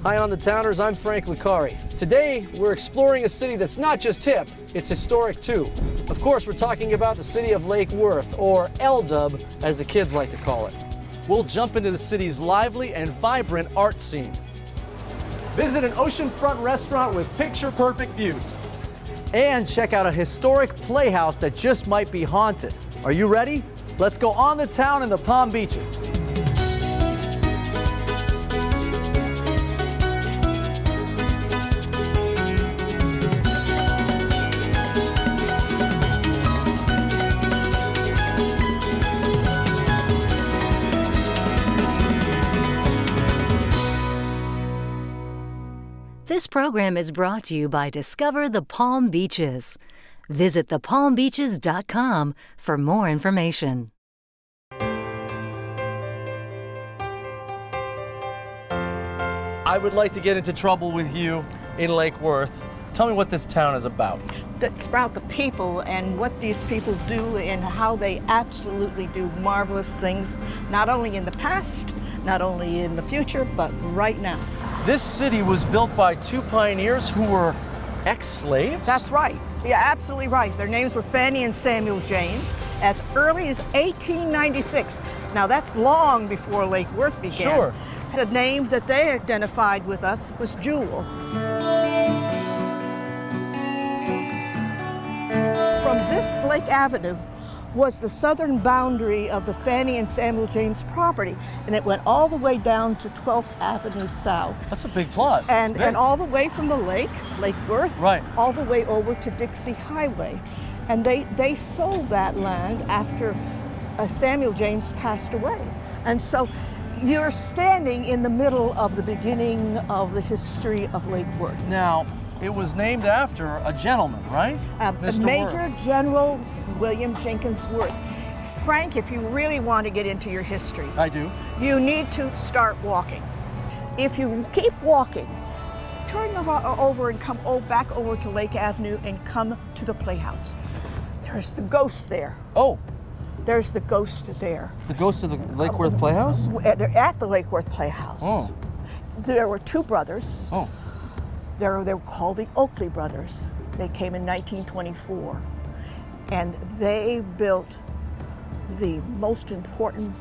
Hi on the Towners, I'm Frank Licari. Today, we're exploring a city that's not just hip, it's historic too. Of course, we're talking about the city of Lake Worth, or L-Dub, as the kids like to call it. We'll jump into the city's lively and vibrant art scene. Visit an oceanfront restaurant with picture-perfect views. And check out a historic playhouse that just might be haunted. Are you ready? Let's go on the town in the Palm Beaches. This program is brought to you by Discover the Palm Beaches. Visit thepalmbeaches.com for more information. I would like to get into trouble with you in Lake Worth. Tell me what this town is about. It's about the people and what these people do and how they absolutely do marvelous things, not only in the past, not only in the future, but right now. This city was built by two pioneers who were ex-slaves? That's right. Yeah, absolutely right. Their names were Fanny and Samuel James, as early as 1896. Now, that's long before Lake Worth began. Sure. The name that they identified with us was Jewel. From this Lake Avenue was the southern boundary of the Fanny and Samuel James property, and it went all the way down to 12th Avenue South. That's a big plot. And all the way from the lake, Lake Worth, right, all the way over to Dixie Highway. And they sold that land after Samuel James passed away. And so you're standing in the middle of the beginning of the history of Lake Worth. Now, it was named after a gentleman, right? Major General William Jenkins Worth. Frank, if you really want to get into your history, I do. You need to start walking. If you keep walking, turn over and come back over to Lake Avenue and come to the Playhouse. There's the ghost there. Oh. There's the ghost there. The ghost of the Lake Worth Playhouse? They're at the Lake Worth Playhouse. Oh. There were two brothers. Oh. They were called the Oakley brothers. They came in 1924. And they built the most important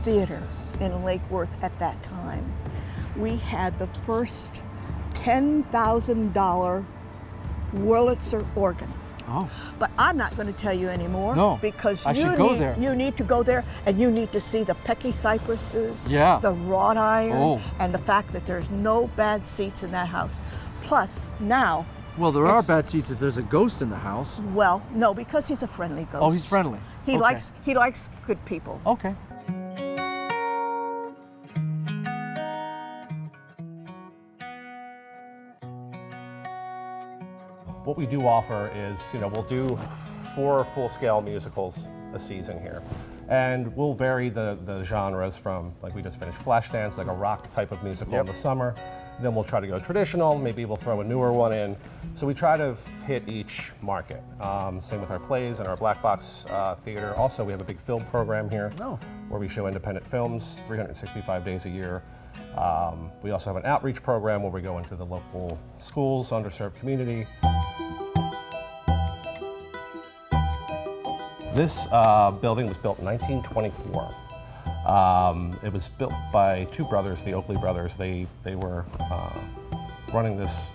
theater in Lake Worth at that time. We had the first $10,000 Wurlitzer organ. Oh. But I'm not going to tell you anymore. No, because I should go there. You need to go there, and you need to see the Pecky cypresses, the wrought iron, and the fact that there's no bad seats in that house. Plus, now... Well, there are bad seats if there's a ghost in the house. Well, no, because he's a friendly ghost. Oh, he's friendly. He likes good people. Okay. What we do offer is, we'll do 4 full-scale musicals a season here. And we'll vary the genres from, like we just finished Flashdance, like a rock type of musical in the summer. Then we'll try to go traditional, maybe we'll throw a newer one in. So we try to hit each market. Same with our plays and our black box theater. Also, we have a big film program here where we show independent films 365 days a year. We also have an outreach program where we go into the local schools, underserved community. This building was built in 1924. It was built by two brothers, the Oakley brothers. They were running this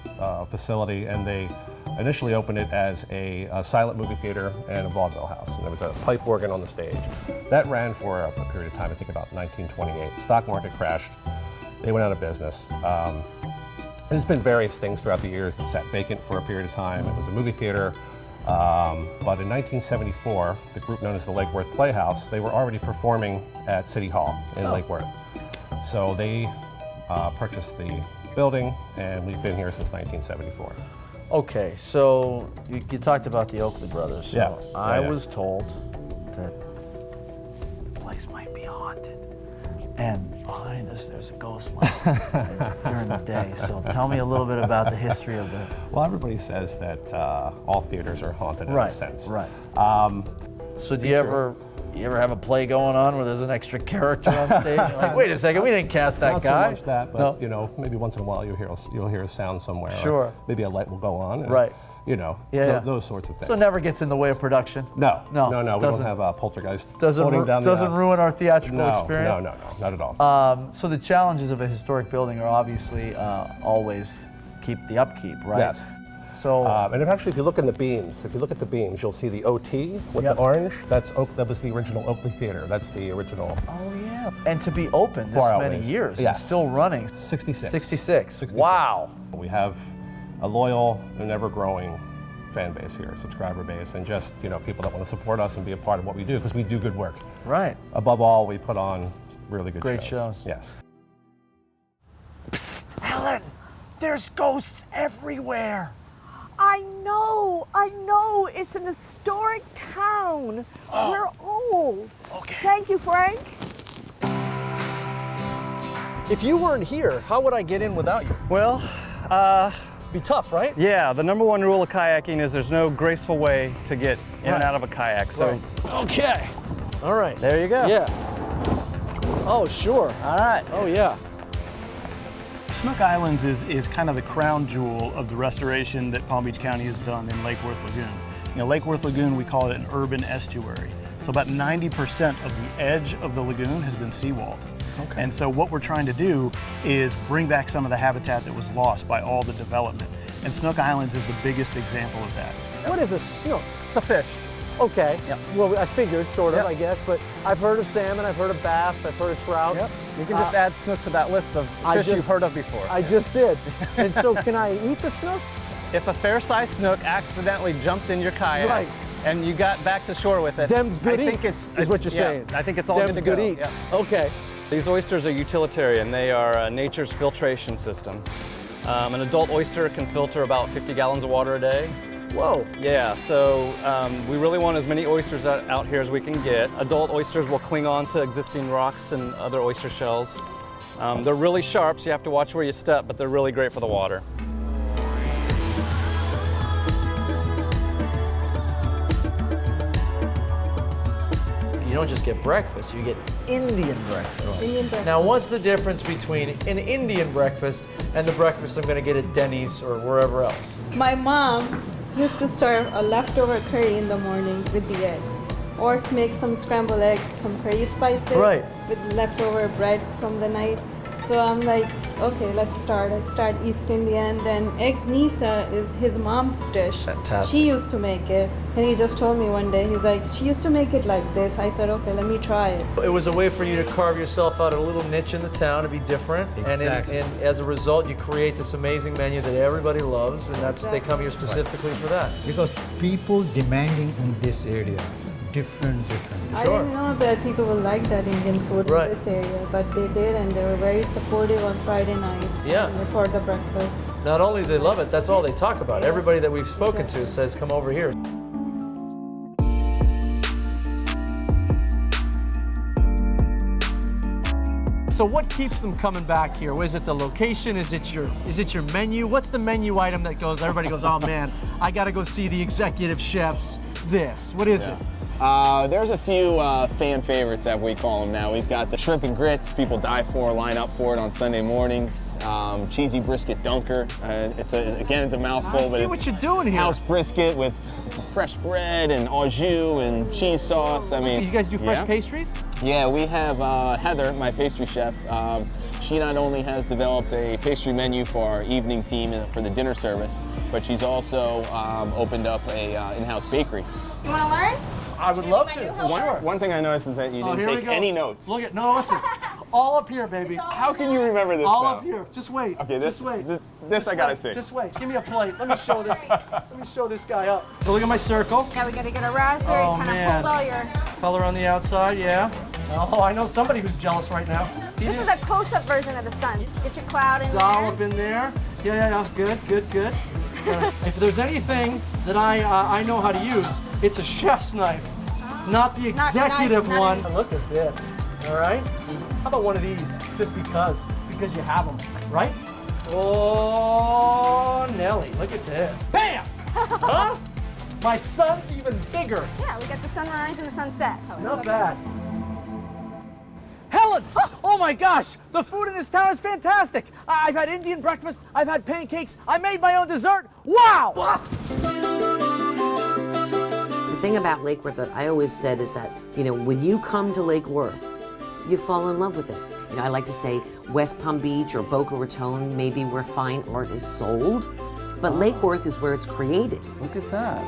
facility, and they initially opened it as a silent movie theater and a vaudeville house. And there was a pipe organ on the stage. That ran for a period of time, I think about 1928. Stock market crashed. They went out of business. And it's been various things throughout the years. It sat vacant for a period of time. It was a movie theater. But in 1974, the group known as the Lake Worth Playhouse, they were already performing at City Hall in Lake Worth. So they purchased the building, and we've been here since 1974. Okay, so you talked about the Oakley brothers. So I was told that the place might be haunted. And behind us, there's a ghost light during the day. So tell me a little bit about the history of that. Well, everybody says that all theaters are haunted in a sense. Right. So do you ever You ever have a play going on where there's an extra character on stage? You're like, wait a second, we didn't cast that Not guy. so much that, but No. you know, maybe once in a while you'll hear a sound somewhere. or Sure. maybe a light will go on. And, Right. You know, Yeah. those sorts of things. So it never gets in the way of production. No. No, We don't doesn't- have poltergeist Doesn't floating down the doesn't ruin our theatrical no, experience. No, not at all. So the challenges of a historic building are obviously always keep the upkeep, right? Yes. So And actually, if you look in the beams, you'll see the OT with Yep. the orange. That was the original Oakley Theater. That's the original. oh yeah, and to be open this Far many outways. years and Yes. still running. 66. 66. Wow. We have a loyal and ever-growing fan base here, subscriber base, and just people that want to support us and be a part of what we do because we do good work. Right. Above all, we put on really good Great shows. Yes. Helen, there's ghosts everywhere. I know. It's an historic town. We're old. Okay. Thank you, Frank. If you weren't here, how would I get in without you? Well, Be tough, right? yeah, the number one rule of kayaking is there's no graceful way to get in and out of a kayak. So Right. Okay. All right. there you go. Yeah. Oh, sure. All right. Oh, yeah. Snook Islands is kind of the crown jewel of the restoration that Palm Beach County has done in Lake Worth Lagoon. Lake Worth Lagoon, we call it an urban estuary. So about 90% of the edge of the lagoon has been seawalled. Okay. And so what we're trying to do is bring back some of the habitat that was lost by all the development. And Snook Islands is the biggest example of that. What is a snook? It's a fish. Okay. Yep. Well, I figured, sort of, Yep. I guess, but I've heard of salmon, I've heard of bass, I've heard of trout. Yep. You can just add snook to that list of I fish just- you've heard of before. I just did. And so, can I eat the snook? If a fair-sized snook accidentally jumped in your kayak Right. and you got back to shore with it, Dem's good I think eats, it's is what you're yeah, saying. I think it's all Dem's good to good go. eats. Yeah. Okay. These oysters are utilitarian. They are nature's filtration system. An adult oyster can filter about 50 gallons of water a day. Whoa. Yeah, so we really want as many oysters out here as we can get. Adult oysters will cling on to existing rocks and other oyster shells. They're really sharp, so you have to watch where you step, but they're really great for the water. You don't just get breakfast, you get Indian breakfast. Indian breakfast. Now, what's the difference between an Indian breakfast and the breakfast I'm going to get at Denny's or wherever else? My mom used to serve a leftover curry in the morning with the eggs, or make some scrambled eggs, some curry spices Right. with leftover bread from the night. So I'm like, okay, let's start. I start East Indian, then eggs nisa is his mom's dish. Fantastic. She used to make it, and he just told me one day, he's like, she used to make it like this. I said, okay, let me try it. It was a way for you to carve yourself out a little niche in the town to be different, Exactly. and as a result, you create this amazing menu that everybody loves, and that's they come here specifically for that. Because people demanding in this area, different. I didn't know that people would like that Indian food Right. in this area, but they did, and they were very supportive on Friday nights Yeah. for the breakfast. Not only do they love it, that's all they talk about. Everybody that we've spoken to says, come over here. So what keeps them coming back here? Is it the location? Is it your menu? What's the menu item that goes, everybody goes, oh man, I gotta go see the executive chef's this. What is it? There's a few fan favorites that we call them now. We've got the shrimp and grits, people die for, line up for it on Sunday mornings. Cheesy brisket dunker. It's a mouthful, I but see it's what you're doing here. house brisket with fresh bread and au jus and cheese sauce. I mean, You guys do fresh yeah. pastries? Yeah, we have Heather, my pastry chef. She not only has developed a pastry menu for our evening team and for the dinner service, but she's also opened up a in-house bakery. You want to learn? I would love to, for sure. One thing I noticed is that you Oh, didn't here we take go. any notes. Look at, no, listen. All up here, baby. How can you remember this All now? up here. Just wait. Okay, this Just wait. this I gotta wait. see. Just wait. Give me a plate. Let me show this. Let me show this guy up. So look at my circle. Yeah, we gotta get a raspberry, Oh, kind man. of hold all your... Color on the outside, yeah. Oh, I know somebody who's jealous right now. This is a close-up version of the sun. Get your cloud in Dollop there. in there. Yeah. Good. If there's anything that I know how to use, it's a chef's knife, not the Not executive knife, one. not a- Look at this. All right. How about one of these? Just because you have them, right? Oh, Nelly, look at this. Bam! Huh? My sun's even bigger. Yeah, we got the sunrise and the sunset. Not bad. Helen! Oh my gosh! The food in this town is fantastic! I've had Indian breakfast, I've had pancakes, I made my own dessert. Wow! The thing about Lake Worth that I always said is that, you know, when you come to Lake Worth, you fall in love with it. You know, I like to say West Palm Beach or Boca Raton may be where fine art is sold, but Lake Worth is where it's created. Look at that.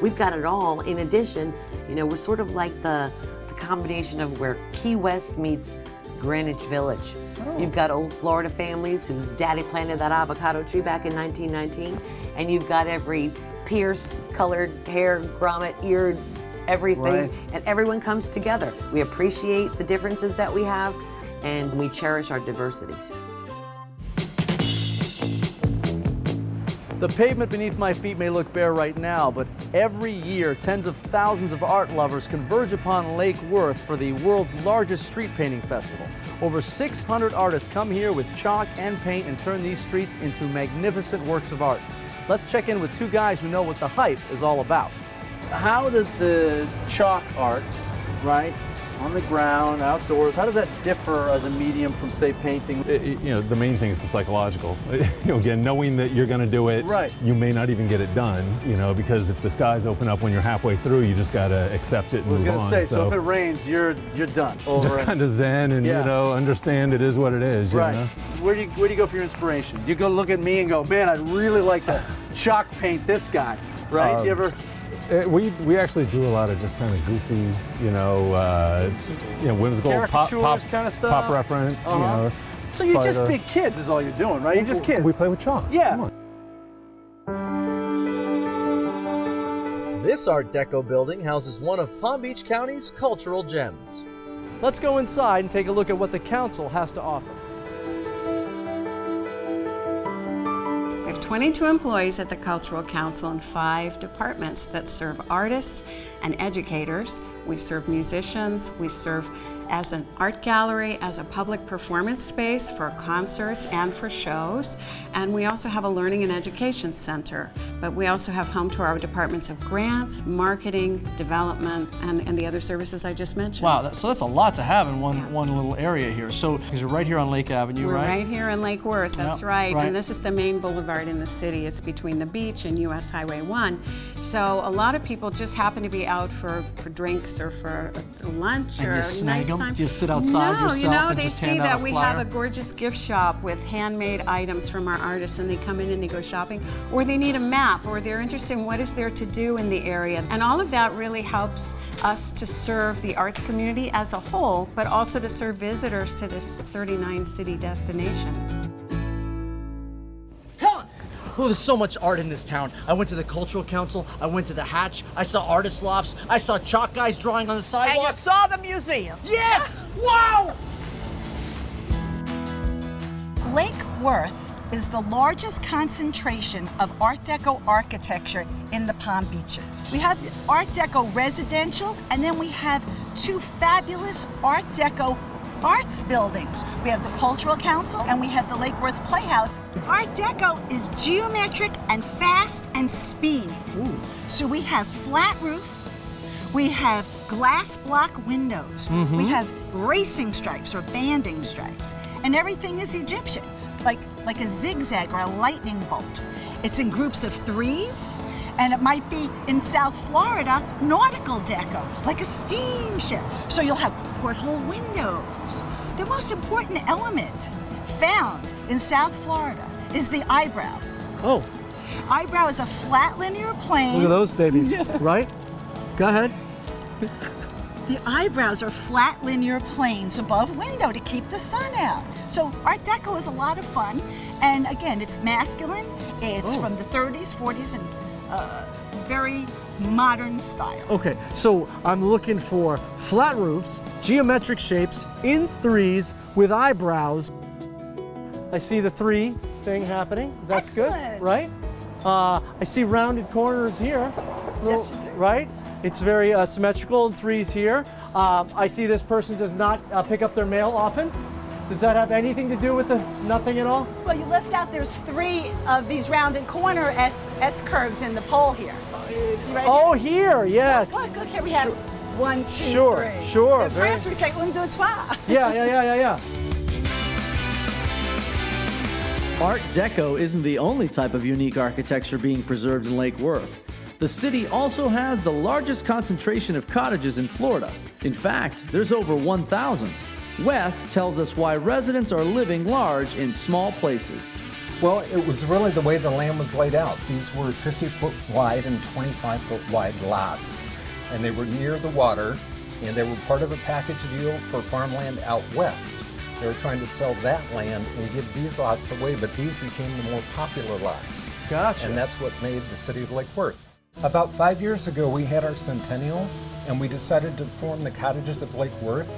We've got it all. In addition, you know, we're sort of like the combination of where Key West meets Greenwich Village. You've got old Florida families whose daddy planted that avocado tree back in 1919, and you've got every pierced, colored, hair, grommet, eared, everything, Right. and everyone comes together. We appreciate the differences that we have, and we cherish our diversity. The pavement beneath my feet may look bare right now, but every year, tens of thousands of art lovers converge upon Lake Worth for the world's largest street painting festival. Over 600 artists come here with chalk and paint and turn these streets into magnificent works of art. Let's check in with two guys who know what the hype is all about. How does the chalk art, right, on the ground, outdoors, how does that differ as a medium from, say, painting? You know, the main thing is the psychological. You know, again, knowing that you're going to do it, Right. you may not even get it done, you know, because if the skies open up when you're halfway through, you just got to accept it and I was move going on. to say, so if it rains, you're done. Over just kind of zen and, Yeah. you know, understand it is what it is, you Right. know? Where do you go for your inspiration? Do you go look at me and go, man, I'd really like to chalk paint this guy, right? Do you ever? We actually do a lot of just kind of goofy, whimsical Caricatures kind of stuff? pop reference, you know. So you're just fighter. big kids is all you're doing, right? You're just kids. We play with chalk. Yeah. Come on. This Art Deco building houses one of Palm Beach County's cultural gems. Let's go inside and take a look at what the council has to offer. We have 22 employees at the Cultural Council in 5 departments that serve artists and educators. We serve musicians. We serve as an art gallery, as a public performance space for concerts and for shows. And we also have a learning and education center. But we also have home to our departments of grants, marketing, development, and the other services I just mentioned. Wow, so that's a lot to have in one little area here. So, because you're right here on Lake Avenue, We're right? right here in Lake Worth, that's Yep, right. right. And this is the main boulevard in the city. It's between the beach and US Highway 1. So a lot of people just happen to be out for drinks or for a lunch And or you a snag nice 'em? time. Do you sit outside no, yourself you know, and they just see hand out that a we flyer? have a gorgeous gift shop with handmade items from our artists, and they come in and they go shopping, or they need a map, or they're interested in what is there to do in the area. And all of that really helps us to serve the arts community as a whole, but also to serve visitors to this 39 city destinations. Helen! Oh, there's so much art in this town. I went to the Cultural Council, I went to the Hatch, I saw artist lofts, I saw chalk guys drawing on the sidewalk. And you saw the museum. Yes! Wow! Lake Worth is the largest concentration of Art Deco architecture in the Palm Beaches. We have Art Deco residential, and then we have 2 fabulous Art Deco arts buildings. We have the Cultural Council and we have the Lake Worth Playhouse. Art Deco is geometric and fast and speed. Ooh. So we have flat roofs, we have glass block windows, we have racing stripes or banding stripes, and everything is Egyptian, like a zigzag or a lightning bolt. It's in groups of 3s, and it might be in South Florida, nautical deco, like a steamship. So you'll have porthole windows. The most important element found in South Florida is the eyebrow. Oh, Eyebrow is a flat linear plane. look at those babies, right? Go ahead. The eyebrows are flat linear planes above window to keep the sun out. So Art Deco is a lot of fun. And again, it's masculine. It's from the 30s, 40s, and very modern style. Okay, so I'm looking for flat roofs, geometric shapes, in 3s with eyebrows. I see the 3 thing happening. That's Excellent. good, right? I see rounded corners here. Yes, you do. Right? It's very symmetrical in 3s here. I see this person does not pick up their mail often. Does that have anything to do with the nothing at all? Well, you left out, there's 3 of these rounded corner S curves in the pole here. See right Oh, here? here, yes. Look, here we have 1, 2, Sure, 3. sure, In France, we say un, deux, trois. Yeah. Art Deco isn't the only type of unique architecture being preserved in Lake Worth. The city also has the largest concentration of cottages in Florida. In fact, there's over 1,000. Wes tells us why residents are living large in small places. Well, it was really the way the land was laid out. These were 50-foot wide and 25-foot wide lots, and they were near the water, and they were part of a package deal for farmland out west. They were trying to sell that land and give these lots away, but these became the more popular lots. Gotcha. And that's what made the city of Lake Worth. About 5 years ago, we had our centennial, and we decided to form the Cottages of Lake Worth,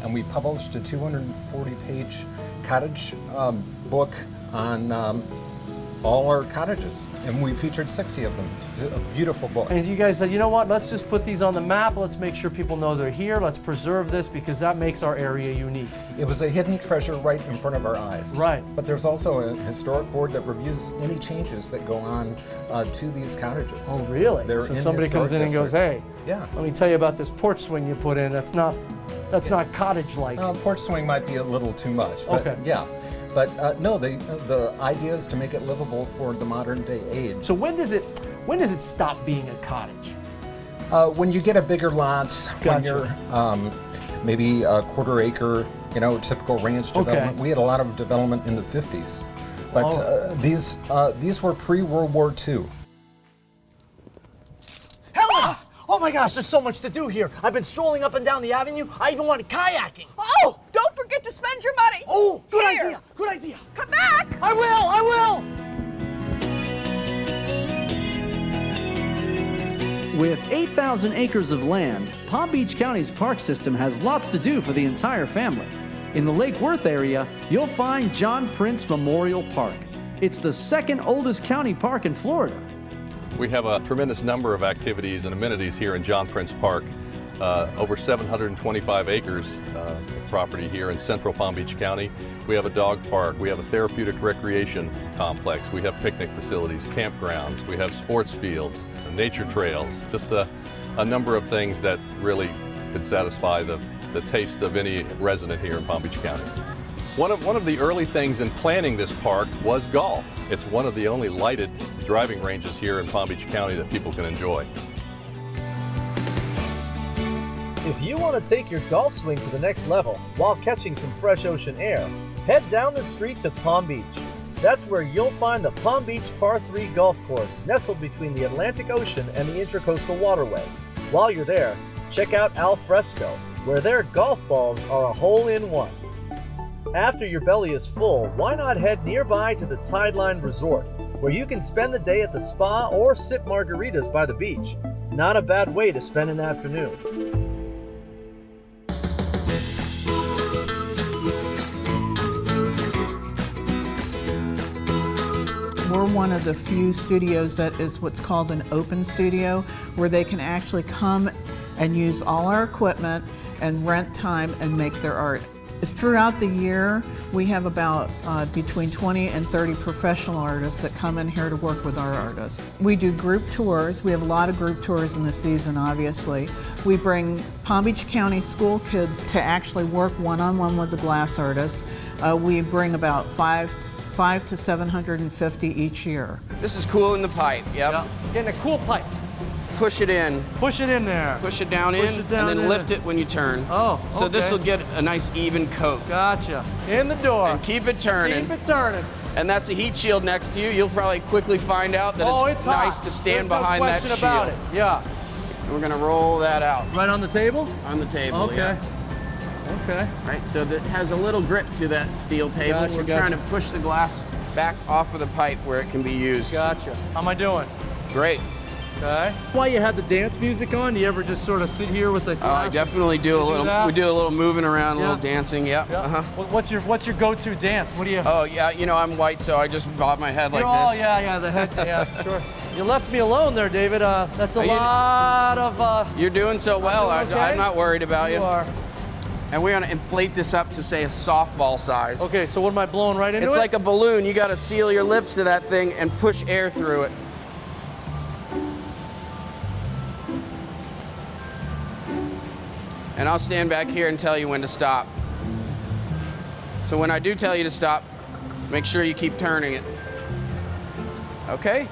and we published a 240-page cottage book on all our cottages, and we featured 60 of them. It's a beautiful book. And you guys said, you know what, let's just put these on the map, let's make sure people know they're here, let's preserve this because that makes our area unique. It was a hidden treasure right in front of our eyes. Right. But there's also a historic board that reviews any changes that go on to these cottages. Oh, really? They're So in somebody comes in and goes, historic hey, yeah, let me tell you about this porch swing you put in, that's not cottage-like. porch swing might be a little too much, but Okay. yeah. But no, the idea is to make it livable for the modern day age. So when does it stop being a cottage? When you get a bigger lot, when Gotcha. you're maybe a quarter acre, typical ranch development. Okay. We had a lot of development in the 50s, but these were pre-World War II. Helen! Oh my gosh, there's so much to do here. I've been strolling up and down the avenue. I even went kayaking. Oh, don't forget to spend your money. Oh, good Here. idea, good idea. Come back. I will. With 8,000 acres of land, Palm Beach County's park system has lots to do for the entire family. In the Lake Worth area, you'll find John Prince Memorial Park. It's the second oldest county park in Florida. We have a tremendous number of activities and amenities here in John Prince Park. Over 725 acres of property here in central Palm Beach County. We have a dog park, we have a therapeutic recreation complex, we have picnic facilities, campgrounds, we have sports fields, nature trails, just a number of things that really could satisfy the taste of any resident here in Palm Beach County. One of the early things in planning this park was golf. It's one of the only lighted driving ranges here in Palm Beach County that people can enjoy. If you want to take your golf swing to the next level while catching some fresh ocean air, head down the street to Palm Beach. That's where you'll find the Palm Beach Par 3 golf course nestled between the Atlantic Ocean and the Intracoastal Waterway. While you're there, check out Al Fresco, where their golf balls are a hole-in-one. After your belly is full, why not head nearby to the Tideline Resort, where you can spend the day at the spa or sip margaritas by the beach. Not a bad way to spend an afternoon. We're one of the few studios that is what's called an open studio, where they can actually come and use all our equipment and rent time and make their art. Throughout the year, we have about between 20 and 30 professional artists that come in here to work with our artists. We do group tours. We have a lot of group tours in the season, obviously. We bring Palm Beach County school kids to actually work one-on-one with the glass artists. We bring about 5 to 750 each year. This is cooling the pipe, yep. Getting a cool pipe. Push it in. Push it in there. Push it down Push in, it down and then in. lift it when you turn. Oh, So this okay. will get a nice even coat. Gotcha. In the door. And keep it turning. Keep it turning. And that's a heat shield next to you. You'll probably quickly find out that it's hot. nice to stand There's behind no that question shield. about it. Yeah. And we're gonna roll that out. Right on the table? On the table, Okay. yeah. Okay. Right, so that has a little grip to that steel table. Gotcha, We're gotcha. trying to push the glass back off of the pipe where it can be used. Gotcha. How am I doing? Great. Okay. While you had the dance music on, do you ever just sort of sit here with the glass? I definitely do a little. that? We do a little moving around, a Yeah. little dancing. Yep. Yeah. Uh-huh. What's your go-to dance? What do you? Oh yeah, I'm white, so I just bob my head like Oh this. yeah, the head. Yeah, sure. You left me alone there, David. That's a You- lot of. You're doing so well. doing okay? I'm not worried about you. You are. And we're gonna inflate this up to say a softball size. Okay, so what am I blowing right into it? It's like a balloon. You gotta seal your lips to that thing and push air through it. And I'll stand back here and tell you when to stop. So when I do tell you to stop, make sure you keep turning it. Okay?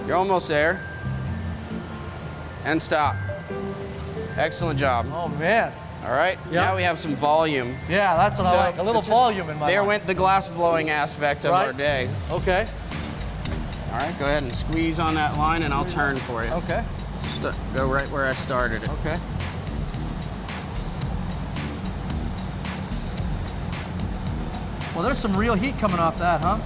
You're almost there. And stop. Excellent job. Oh man. All right, now we have some volume. Yeah, that's what I like. A little volume in my There mind. went the glass blowing aspect of our day. Okay. All right, go ahead and squeeze on that line and I'll turn for you. Okay. Go right where I started it. Okay. Well, there's some real heat coming off that, huh?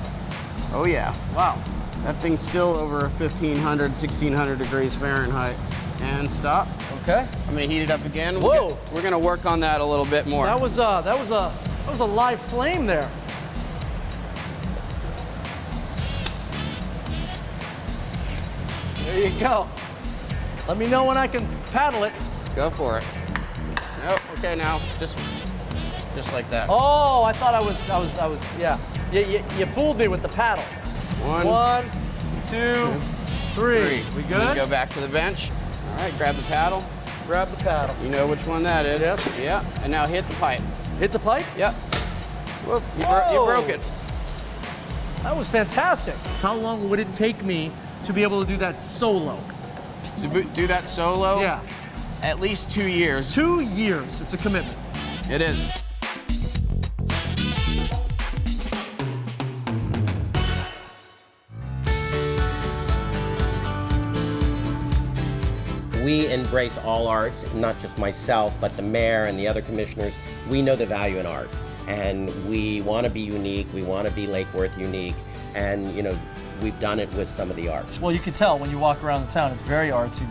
Oh yeah. Wow. That thing's still over 1,500, 1,600 degrees Fahrenheit. And stop. Okay. I'm gonna heat it up again. Whoa. We're gonna work on that a little bit more. That was a live flame there. There you go. Let me know when I can paddle it. Go for it. Nope. Okay, now just like that. Oh, I thought I was. Yeah. You fooled me with the paddle. One, two, three. We good? Go back to the bench. All right, grab the paddle. Grab the paddle. You know which one that is. Yes. Yeah. And now hit the pipe. Hit the pipe? Yep. Whoop. You broke it. That was fantastic. How long would it take me to be able to do that solo? To do that solo? Yeah. At least 2 years. 2 years. It's a commitment. It is. We embrace all arts, not just myself, but the mayor and the other commissioners. We know the value in art, and we want to be unique. We want to be Lake Worth unique, and we've done it with some of the arts. Well, you can tell when you walk around the town, it's very artsy.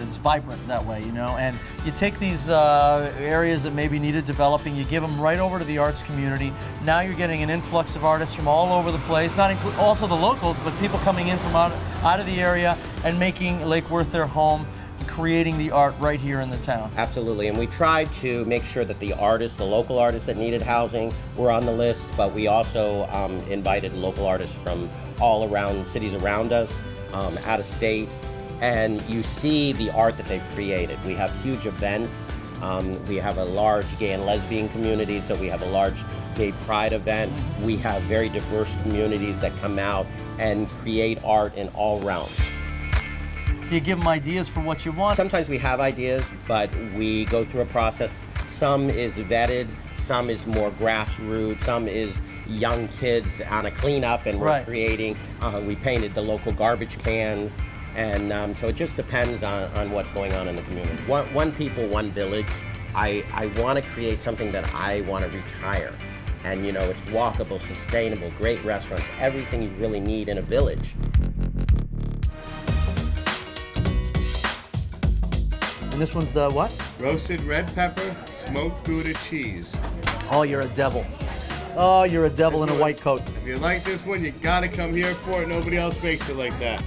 It's vibrant that way, and you take these areas that maybe needed developing, you give them right over to the arts community. Now you're getting an influx of artists from all over the place, also the locals, but people coming in from out of the area and making Lake Worth their home, creating the art right here in the town. Absolutely, and we tried to make sure that the local artists that needed housing were on the list, but we also invited local artists from all around cities around us, out of state, and you see the art that they've created. We have huge events. We have a large gay and lesbian community, so we have a large gay pride event. We have very diverse communities that come out and create art in all realms. Do you give them ideas for what you want? Sometimes we have ideas, but we go through a process. Some is vetted, some is more grassroots, some is young kids on a cleanup, and we're creating. We painted the local garbage cans, and so it just depends on what's going on in the community. One people, one village. I want to create something that I want to retire. And it's walkable, sustainable, great restaurants, everything you really need in a village. And this one's the what? Roasted red pepper, smoked Gouda cheese. Oh, you're a devil. Oh, you're a devil in a white coat. If you like this one, you gotta come here for it. Nobody else makes it like that.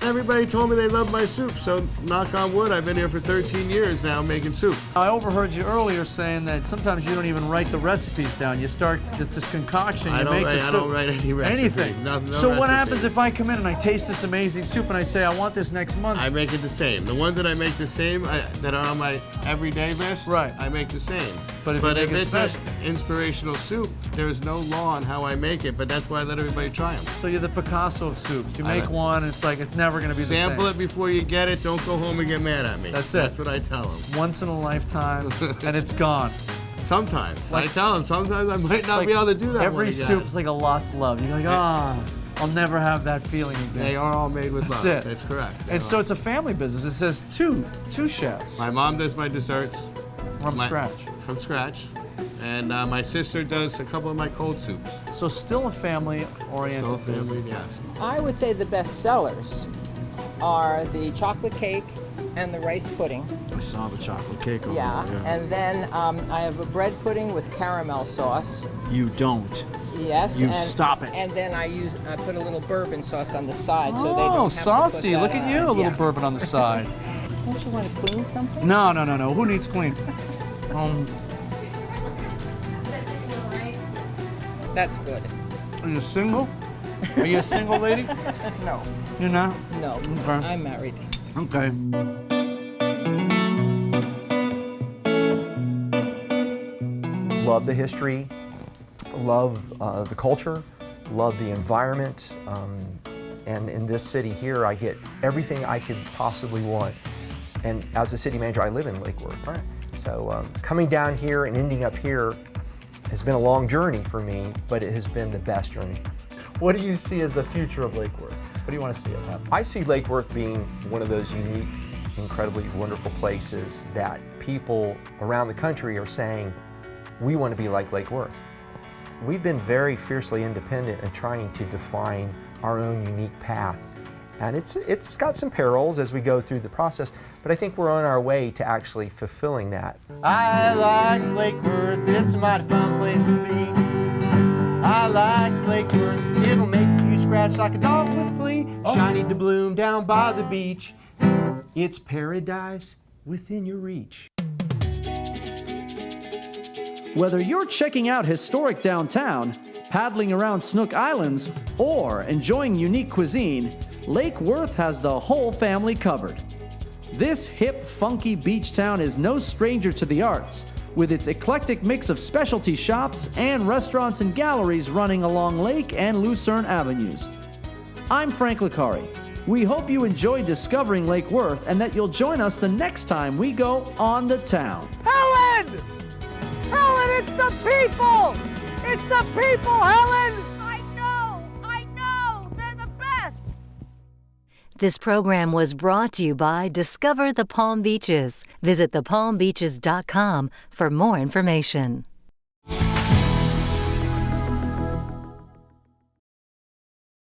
Everybody told me they love my soup, so knock on wood, I've been here for 13 years now making soup. I overheard you earlier saying that sometimes you don't even write the recipes down. You start just this concoction. I don't write any recipe. Anything. No so what recipe. happens if I come in and I taste this amazing soup and I say I want this next month? I make it the same. The ones that I make the same that are on my everyday list, I make the same. But if it's an inspirational soup, there's no law on how I make it, but that's why I let everybody try them. So you're the Picasso of soups. You make one, and it's like it's never going to be the same. Sample it before you get it. Don't go home and get mad at me. That's it. That's what I tell them. Once in a lifetime, and it's gone. Sometimes. I tell them, sometimes I might not be able to do that. Every soup's like a lost love. You're like, I'll never have that feeling again. They are all made with love. That's it. That's correct. And so it's a family business. It says two chefs. My mom does my desserts. From scratch. From scratch. And my sister does a couple of my cold soups. So still a family-oriented Still family, yes. I would say the best sellers are the chocolate cake and the rice pudding. I saw the chocolate cake over Yeah, there. and then I have a bread pudding with caramel sauce. You don't. Yes. Stop it. And then I put a little bourbon sauce on the side so they don't have saucy. to put Look that at you, on. a little bourbon on the side. Don't you want to clean something? No. Who needs clean? That's good. Are you single? Are you a single lady? No. You're not? No. Okay. I'm married. Okay. Love the history, love the culture, love the environment, and in this city here, I get everything I could possibly want. And as a city manager, I live in Lake Worth. Right. So coming down here and ending up here has been a long journey for me, but it has been the best journey. What do you see as the future of Lake Worth? What do you want to see it happen? I see Lake Worth being one of those unique, incredibly wonderful places that people around the country are saying, we want to be like Lake Worth. We've been very fiercely independent in trying to define our own unique path. And it's got some perils as we go through the process, but I think we're on our way to actually fulfilling that. I like Lake Worth, it's a mighty fun place to be. I like Lake Worth, it'll make you scratch like a dog with flea. Shiny doubloon down by the beach, it's paradise within your reach. Whether you're checking out historic downtown, paddling around Snook Islands, or enjoying unique cuisine, Lake Worth has the whole family covered. This hip, funky beach town is no stranger to the arts, with its eclectic mix of specialty shops and restaurants and galleries running along Lake and Lucerne Avenues. I'm Frank Licari. We hope you enjoyed discovering Lake Worth and that you'll join us the next time we go on the town. Helen! Helen, it's the people! It's the people, Helen! I know! They're the best! This program was brought to you by Discover the Palm Beaches. Visit thepalmbeaches.com for more information.